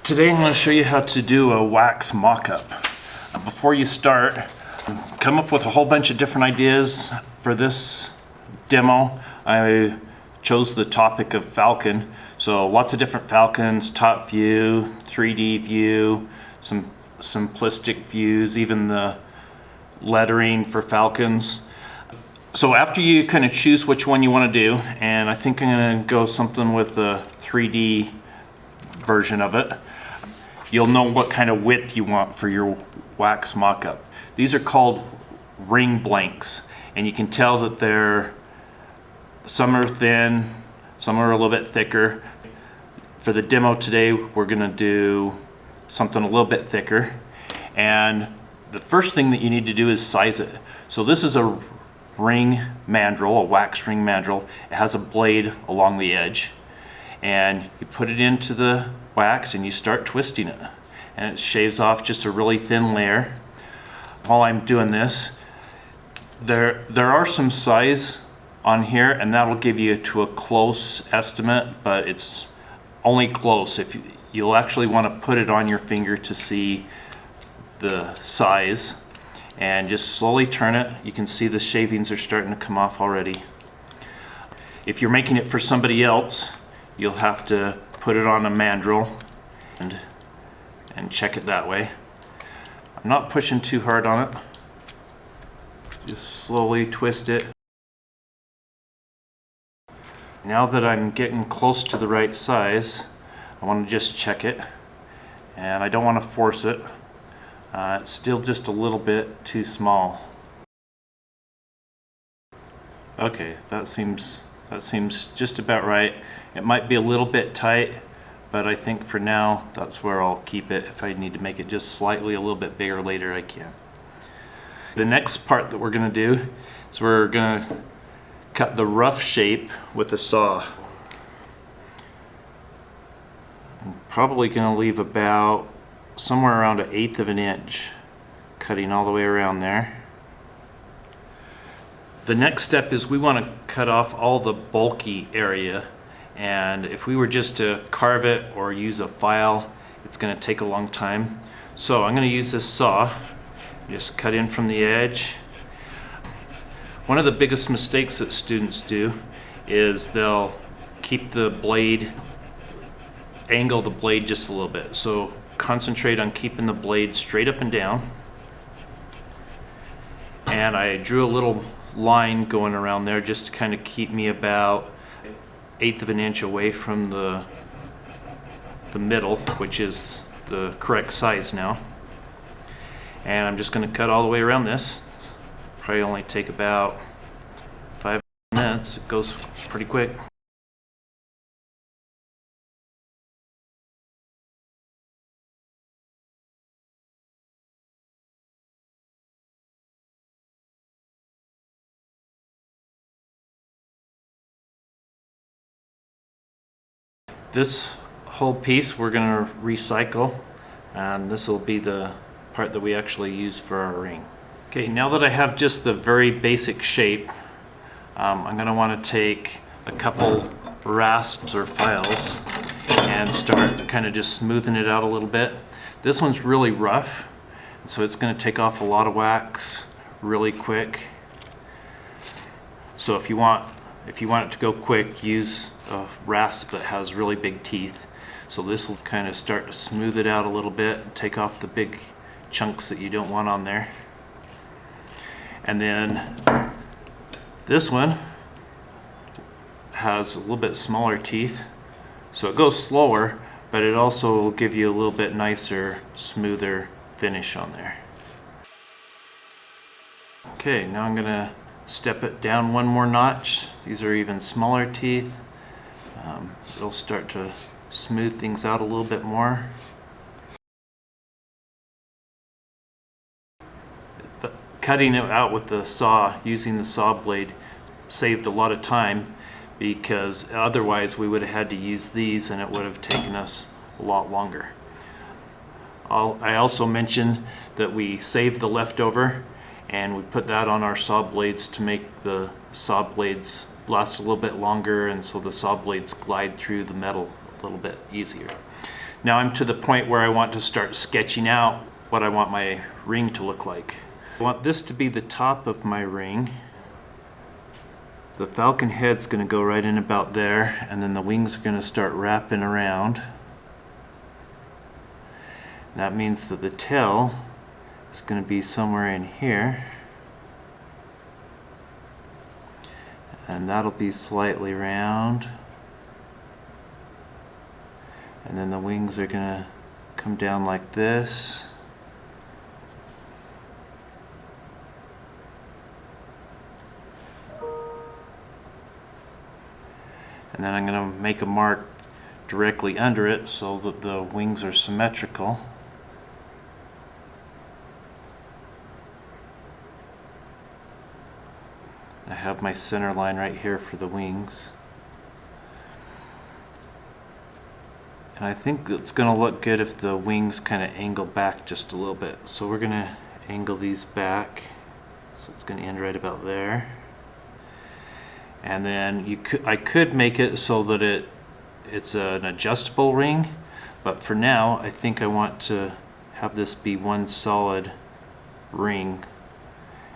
Today I'm going to show you how to do a wax mock-up. Before you start, come up with a whole bunch of different ideas for this demo. I chose the topic of falcon, so lots of different falcons, top view, 3D view, some simplistic views, even the lettering for falcons. So after you kind of choose which one you want to do, and I think I'm going to go something with the 3D version of it, you'll know what kind of width you want for your wax mock-up. These are called ring blanks, and you can tell that some are thin, some are a little bit thicker. For the demo today, we're going to do something a little bit thicker, and the first thing that you need to do is size it. So this is a ring mandrel, a wax ring mandrel. It has a blade along the edge, and you put it into the wax and you start twisting it, and it shaves off just a really thin layer. While I'm doing this, there are some size on here, and that'll give you to a close estimate, but it's only close. If you'll actually want to put it on your finger to see the size, and just slowly turn it. You can see the shavings are starting to come off already. If you're making it for somebody else, you'll have to put it on a mandrel and check it that way. I'm not pushing too hard on it. Just slowly twist it. Now that I'm getting close to the right size, I want to just check it, and I don't want to force it. It's still just a little bit too small. Okay, that seems just about right. It might be a little bit tight, but I think for now that's where I'll keep it. If I need to make it just slightly a little bit bigger later, I can. The next part that we're going to do is we're going to cut the rough shape with a saw. I'm probably going to leave about somewhere around 1/8 of an inch, cutting all the way around there. The next step is we want to cut off all the bulky area, and if we were just to carve it or use a file, it's going to take a long time. So I'm going to use this saw, just cut in from the edge. One of the biggest mistakes that students do is they'll keep the blade, angle the blade just a little bit. So concentrate on keeping the blade straight up and down. And I drew a little line going around there just to kind of keep me about 1/8 of an inch away from the middle, which is the correct size now. And I'm just going to cut all the way around this. Probably only take about 5 minutes. It goes pretty quick. This whole piece we're going to recycle, and this will be the part that we actually use for our ring. Okay, now that I have just the very basic shape, I'm going to want to take a couple rasps or files and start kind of just smoothing it out a little bit. This one's really rough, so it's going to take off a lot of wax really quick. So if you want it to go quick, use a rasp that has really big teeth. So this will kind of start to smooth it out a little bit and take off the big chunks that you don't want on there. And then this one has a little bit smaller teeth, so it goes slower, but it also will give you a little bit nicer, smoother finish on there. Okay, now I'm gonna step it down one more notch. These are even smaller teeth. It'll start to smooth things out a little bit more. Cutting it out with the saw, using the saw blade, saved a lot of time, because otherwise we would have had to use these and it would have taken us a lot longer. I also mentioned that we saved the leftover, and we put that on our saw blades to make the saw blades last a little bit longer, and so the saw blades glide through the metal a little bit easier. Now I'm to the point where I want to start sketching out what I want my ring to look like. I want this to be the top of my ring. The falcon head's going to go right in about there, and then the wings are going to start wrapping around. That means that the tail is going to be somewhere in here. And that'll be slightly round. And then the wings are going to come down like this. And then I'm going to make a mark directly under it so that the wings are symmetrical. I have my center line right here for the wings. And I think it's going to look good if the wings kind of angle back just a little bit. So we're going to angle these back. So it's going to end right about there. And then I could make it so that it's an adjustable ring, but for now I think I want to have this be one solid ring,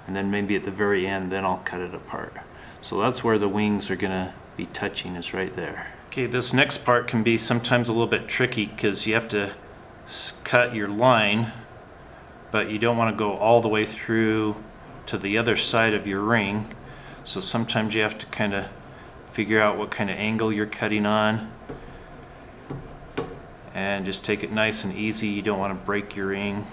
and then maybe at the very end then I'll cut it apart. So that's where the wings are gonna be touching, is right there. Okay, this next part can be sometimes a little bit tricky because you have to cut your line, but you don't want to go all the way through to the other side of your ring. So sometimes you have to kind of figure out what kind of angle you're cutting on and just take it nice and easy. You don't want to break your ring.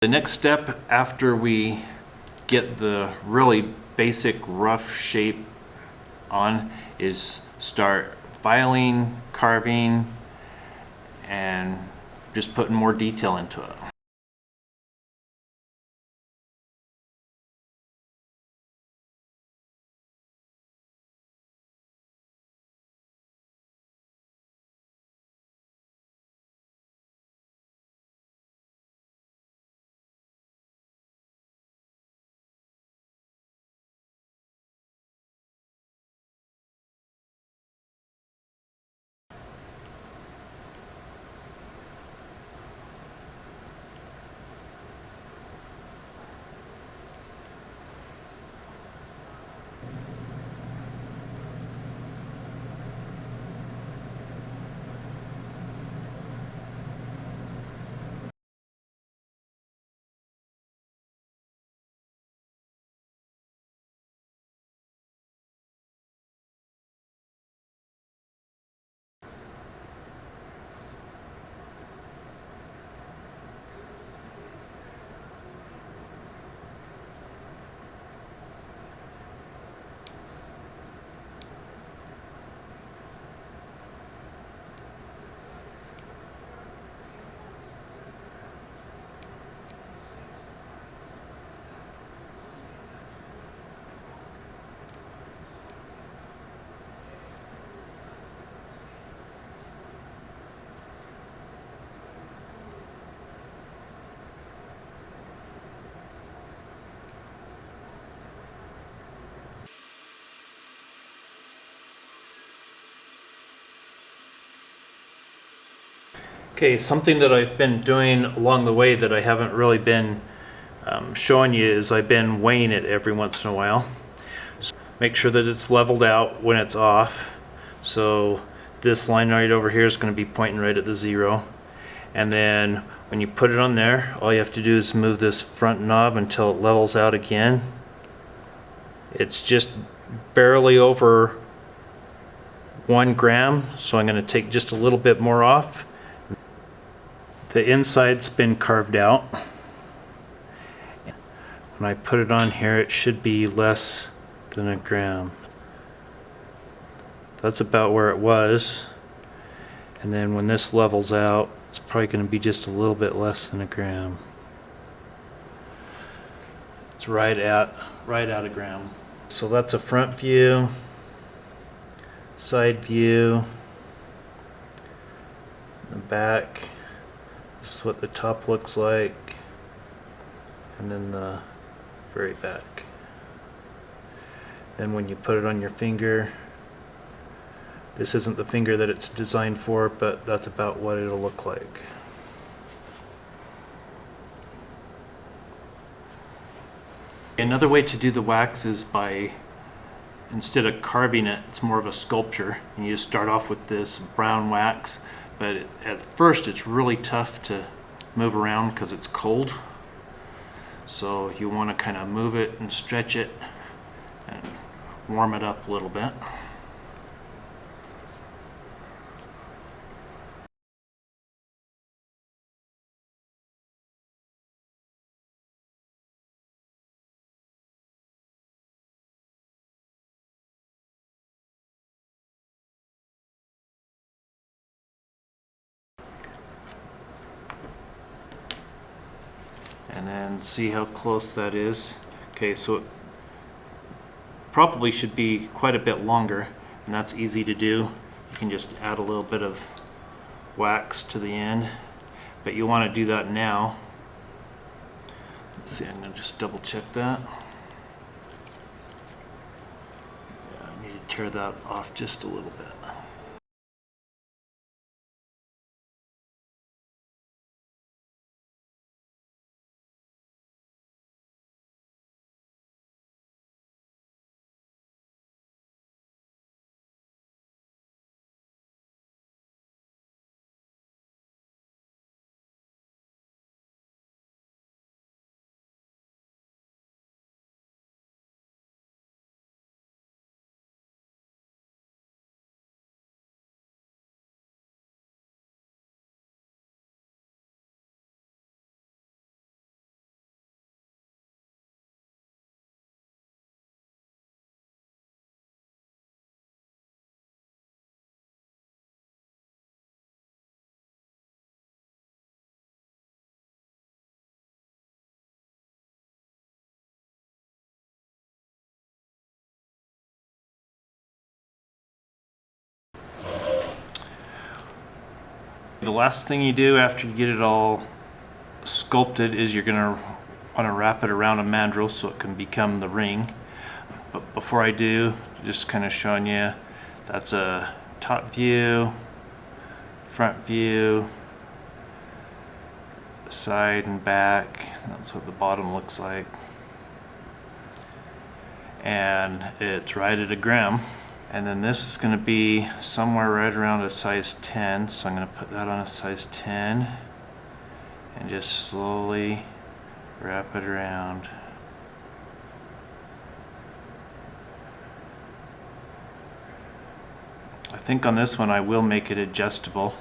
The next step after we get the really basic rough shape on is start filing, carving, and just putting more detail into it. Okay, something that I've been doing along the way that I haven't really been showing you is I've been weighing it every once in a while. So make sure that it's leveled out when it's off. So this line right over here is going to be pointing right at the 0. And then when you put it on there, all you have to do is move this front knob until it levels out again. It's just barely over 1 gram, so I'm going to take just a little bit more off. The inside's been carved out. When I put it on here, it should be less than 1 gram. That's about where it was. And then when this levels out, it's probably going to be just a little bit less than 1 gram. It's right at 1 gram. So that's a front view, side view, the back. This is what the top looks like, and then the very back. Then when you put it on your finger, this isn't the finger that it's designed for, but that's about what it'll look like. Another way to do the wax is by, instead of carving it, it's more of a sculpture, and you just start off with this brown wax, but at first it's really tough to move around because it's cold. So you want to kind of move it and stretch it and warm it up a little bit. And then see how close that is. Okay, so it probably should be quite a bit longer, and that's easy to do. You can just add a little bit of wax to the end, but you want to do that now. Let's see, I'm going to just double check that. Yeah, I need to tear that off just a little bit. The last thing you do after you get it all sculpted is you're going to want to wrap it around a mandrel so it can become the ring. But before I do, just kind of showing you, that's a top view, front view, side and back. That's what the bottom looks like. And it's right at a gram. And then this is going to be somewhere right around a size 10, so I'm going to put that on a size 10 and just slowly wrap it around. I think on this one I will make it adjustable,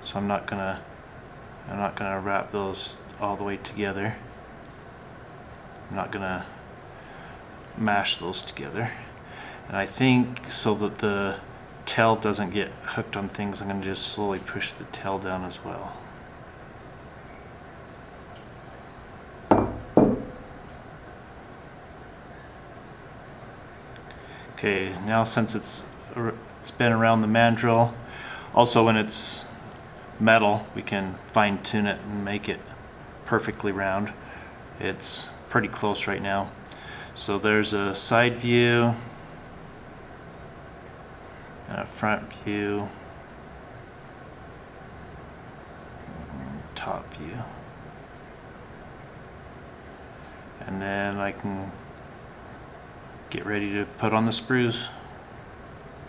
so I'm not gonna wrap those all the way together. I'm not gonna mash those together. And I think so that the tail doesn't get hooked on things, I'm going to just slowly push the tail down as well. Okay, now since it's been around the mandrel, also when it's metal, we can fine tune it and make it perfectly round. It's pretty close right now. So there's a side view, and a front view, top view, and then I can get ready to put on the sprues.